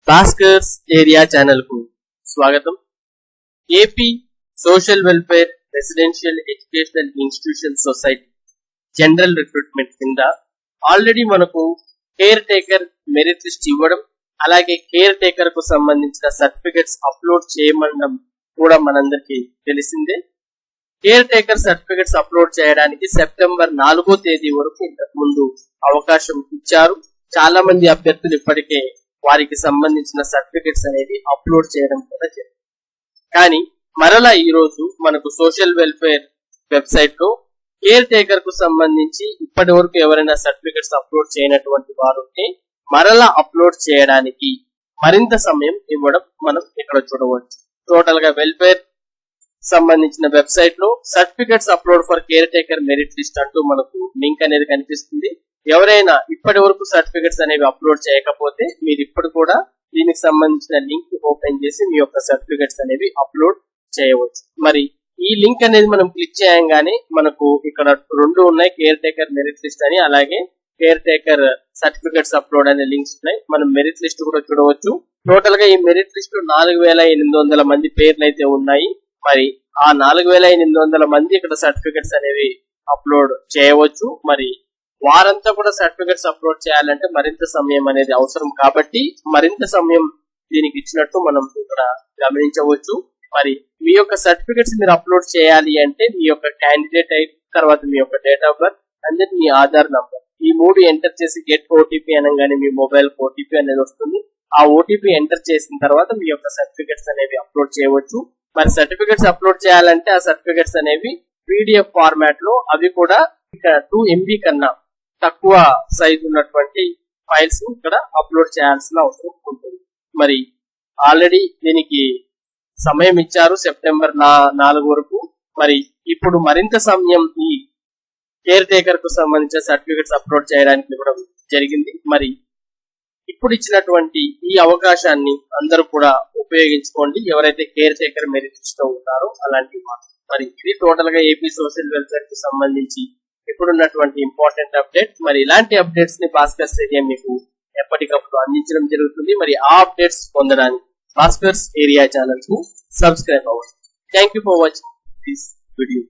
Bhaskar's area channel కు స్వాగతం. AP social welfare residential educational institution society general recruitment కింద already మనకు కేర్ టేకర్ మెరిట్ లిస్ట్ ఇవ్వడం, అలాగే కేర్ టేకర్ కు సంబంధించిన సర్టిఫికెట్స్ అప్లోడ్ చేయమనడం కూడా మనందరికీ తెలిసిందే. కేర్ టేకర్ సర్టిఫికెట్స్ అప్లోడ్ చేయడానికి సెప్టెంబర్ 4వ తేదీ వరకు ఇంతకు ముందు అవకాశం ఇచ్చారు. చాలా మంది అభ్యర్థులు ఇప్పటికే వారికి సంబంధించిన సర్టిఫికెట్స్ అనేది అప్లోడ్ చేయడం కూడా జరిగింది. కానీ మరలా ఈ రోజు మనకు సోషల్ వెల్ఫేర్ వెబ్సైట్ లో కేర్ టేకర్ కు సంబంధించి ఇప్పటి వరకు ఎవరైనా సర్టిఫికెట్స్ అప్లోడ్ చేయనటువంటి వారు మరలా అప్లోడ్ చేయడానికి మరింత సమయం ఇవ్వడం మనం ఇక్కడ చూడవచ్చు. టోటల్ గా వెల్ఫేర్ సంబంధించిన వెబ్సైట్ లో certificates upload for care taker merit list అంటూ మనకు లింక్ అనేది కనిపిస్తుంది. ఎవరైనా ఇప్పటి వరకు సర్టిఫికెట్స్ అనేవి అప్లోడ్ చేయకపోతే మీరు ఇప్పుడు కూడా దీనికి సంబంధించిన లింక్ ఓపెన్ చేసి మీ యొక్క సర్టిఫికెట్స్ అనేవి అప్లోడ్ చేయవచ్చు. మరి ఈ లింక్ అనేది మనం క్లిక్ చేయగానే మనకు ఇక్కడ రెండు ఉన్నాయి, కేర్ టేకర్ మెరిట్ లిస్ట్ అని, అలాగే కేర్ టేకర్ సర్టిఫికెట్స్ అప్లోడ్ అనే లింక్స్ ఉన్నాయి. మనం మెరిట్ లిస్ట్ కూడా చూడవచ్చు. టోటల్ గా ఈ మెరిట్ లిస్ట్ 4800 మంది పేర్లు అయితే ఉన్నాయి. మరి ఆ 4800 మంది ఇక్కడ సర్టిఫికెట్స్ అనేవి అప్లోడ్ చేయవచ్చు. మరి వారంతా కూడా సర్టిఫికెట్స్ అప్లోడ్ చేయాలంటే మరింత సమయం అనేది అవసరం, కాబట్టి మరింత సమయం దీనికి ఇచ్చినట్టు మనం ఇక్కడ గమనించవచ్చు. మరి మీ యొక్క సర్టిఫికెట్స్ మీరు అప్లోడ్ చేయాలి అంటే మీ యొక్క క్యాండిడేట్ ఐడి, తర్వాత మీ యొక్క date of birth and then మీ ఆధార్ నంబర్, ఈ 3 ఎంటర్ చేసి గెట్ ఓటీపీ అనగానే మీ మొబైల్ ఓటీపీ అనేది వస్తుంది. ఆ ఓటీపీ ఎంటర్ చేసిన తర్వాత మీ యొక్క సర్టిఫికెట్స్ అనేవి అప్లోడ్ చేయవచ్చు. మరి సర్టిఫికెట్స్ అప్లోడ్ చేయాలంటే ఆ సర్టిఫికెట్స్ అనేవి పీడిఎఫ్ ఫార్మాట్ లో, అవి కూడా ఇక్కడ 2 MB కన్నా తక్కువ సైజ్ ఉన్నటువంటి ఫైల్స్ ఇక్కడ అప్లోడ్ చేయాల్సిన అవసరం ఉంటుంది. మరి ఆల్రెడీ దీనికి సమయం ఇచ్చారు సెప్టెంబర్ 4 వరకు. మరి ఇప్పుడు మరింత సమయం ఈ కేర్ టేకర్ కు సంబంధించిన సర్టిఫికెట్స్ అప్లోడ్ చేయడానికి ఇవ్వడం జరిగింది. మరి ఇప్పుడు ఇచ్చినటువంటి ఈ అవకాశాన్ని అందరూ కూడా ఉపయోగించుకోండి, ఎవరైతే కేర్ టేకర్ మెరిట్ లిస్ట్ లో ఉంటారో అలాంటి వారు. మరి ఇది టోటల్ గా ఏపీ సోషల్ వెల్ఫేర్ కు సంబంధించి ఇప్పుడున్నటువంటి ఇంపార్టెంట్ అప్డేట్. మరి ఇలాంటి అప్డేట్స్ ని భాస్కర్స్ ఏరియా మీకు ఎప్పటికప్పుడు అందించడం జరుగుతుంది. మరి ఆ అప్డేట్స్ పొందడానికి భాస్కర్స్ ఏరియా ఛానల్ కు సబ్స్క్రైబ్ అవ్వండి. Thank you for watching this video.